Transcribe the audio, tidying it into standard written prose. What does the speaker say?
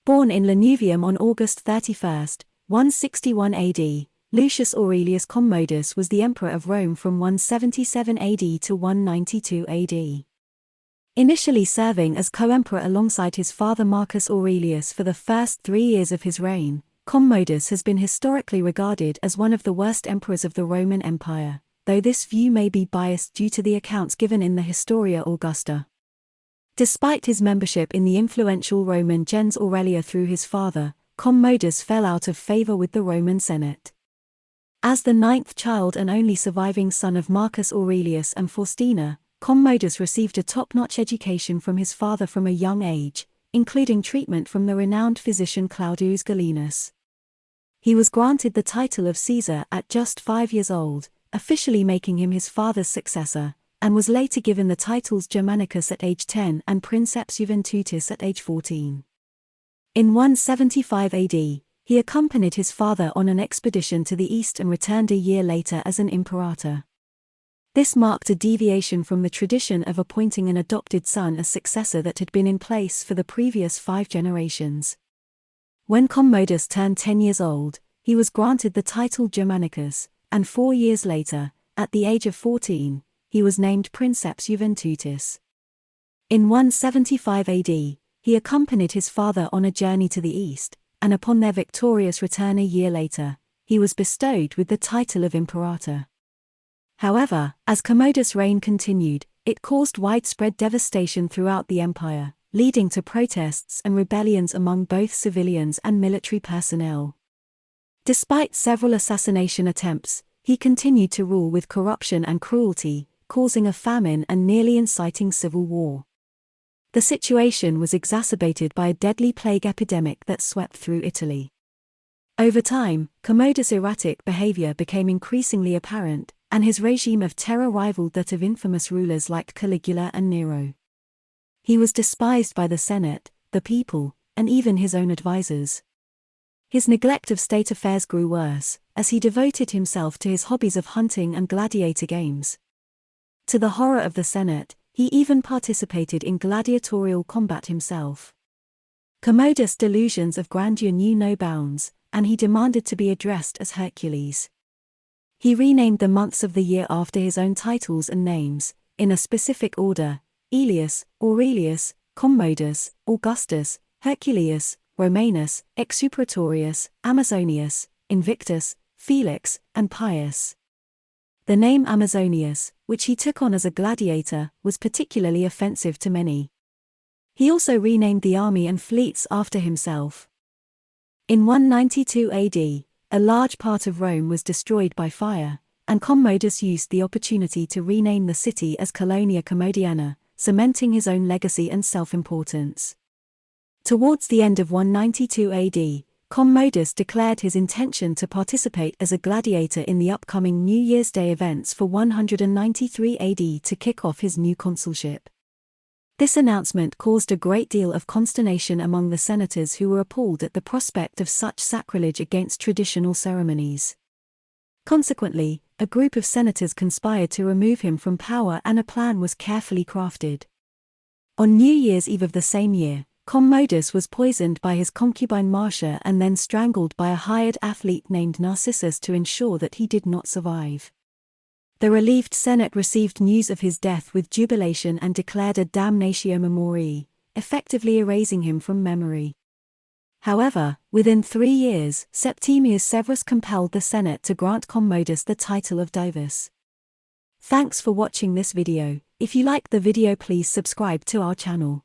Born in Lanuvium on August 31, 161 AD, Lucius Aurelius Commodus was the emperor of Rome from 177 AD to 192 AD. Initially serving as co-emperor alongside his father Marcus Aurelius for the first 3 years of his reign, Commodus has been historically regarded as one of the worst emperors of the Roman Empire, though this view may be biased due to the accounts given in the Historia Augusta. Despite his membership in the influential Roman gens Aurelia through his father, Commodus fell out of favor with the Roman Senate. As the 9th child and only surviving son of Marcus Aurelius and Faustina, Commodus received a top-notch education from his father from a young age, including treatment from the renowned physician Claudius Galenus. He was granted the title of Caesar at just 5 years old, officially making him his father's successor, and was later given the titles Germanicus at age 10 and Princeps Juventutis at age 14. In 175 AD, he accompanied his father on an expedition to the east and returned a year later as an imperator. This marked a deviation from the tradition of appointing an adopted son as successor that had been in place for the previous 5 generations. When Commodus turned 10 years old, he was granted the title Germanicus, and 4 years later, at the age of 14, he was named Princeps Juventutis. In 175 AD, he accompanied his father on a journey to the east, and upon their victorious return a year later, he was bestowed with the title of imperator. However, as Commodus' reign continued, it caused widespread devastation throughout the empire, leading to protests and rebellions among both civilians and military personnel. Despite several assassination attempts, he continued to rule with corruption and cruelty, causing a famine and nearly inciting civil war. The situation was exacerbated by a deadly plague epidemic that swept through Italy. Over time, Commodus' erratic behavior became increasingly apparent, and his regime of terror rivaled that of infamous rulers like Caligula and Nero. He was despised by the Senate, the people, and even his own advisors. His neglect of state affairs grew worse, as he devoted himself to his hobbies of hunting and gladiator games. To the horror of the Senate, he even participated in gladiatorial combat himself. Commodus' delusions of grandeur knew no bounds, and he demanded to be addressed as Hercules. He renamed the months of the year after his own titles and names, in a specific order: Aelius, Aurelius, Commodus, Augustus, Herculeus, Romanus, Exupeраtorius, Amazonius, Invictus, Felix, and Pius. The name Amazonius, which he took on as a gladiator, was particularly offensive to many. He also renamed the army and fleets after himself. In 192 AD, a large part of Rome was destroyed by fire, and Commodus used the opportunity to rename the city as Colonia Commodiana, cementing his own legacy and self-importance. Towards the end of 192 AD, Commodus declared his intention to participate as a gladiator in the upcoming New Year's Day events for 193 AD to kick off his new consulship. This announcement caused a great deal of consternation among the senators who were appalled at the prospect of such sacrilege against traditional ceremonies. Consequently, a group of senators conspired to remove him from power and a plan was carefully crafted. On New Year's Eve of the same year, Commodus was poisoned by his concubine Marcia and then strangled by a hired athlete named Narcissus to ensure that he did not survive. The relieved Senate received news of his death with jubilation and declared a damnatio memoriae, effectively erasing him from memory. However, within 3 years, Septimius Severus compelled the Senate to grant Commodus the title of Divus. Thanks for watching this video. If you liked the video, please subscribe to our channel.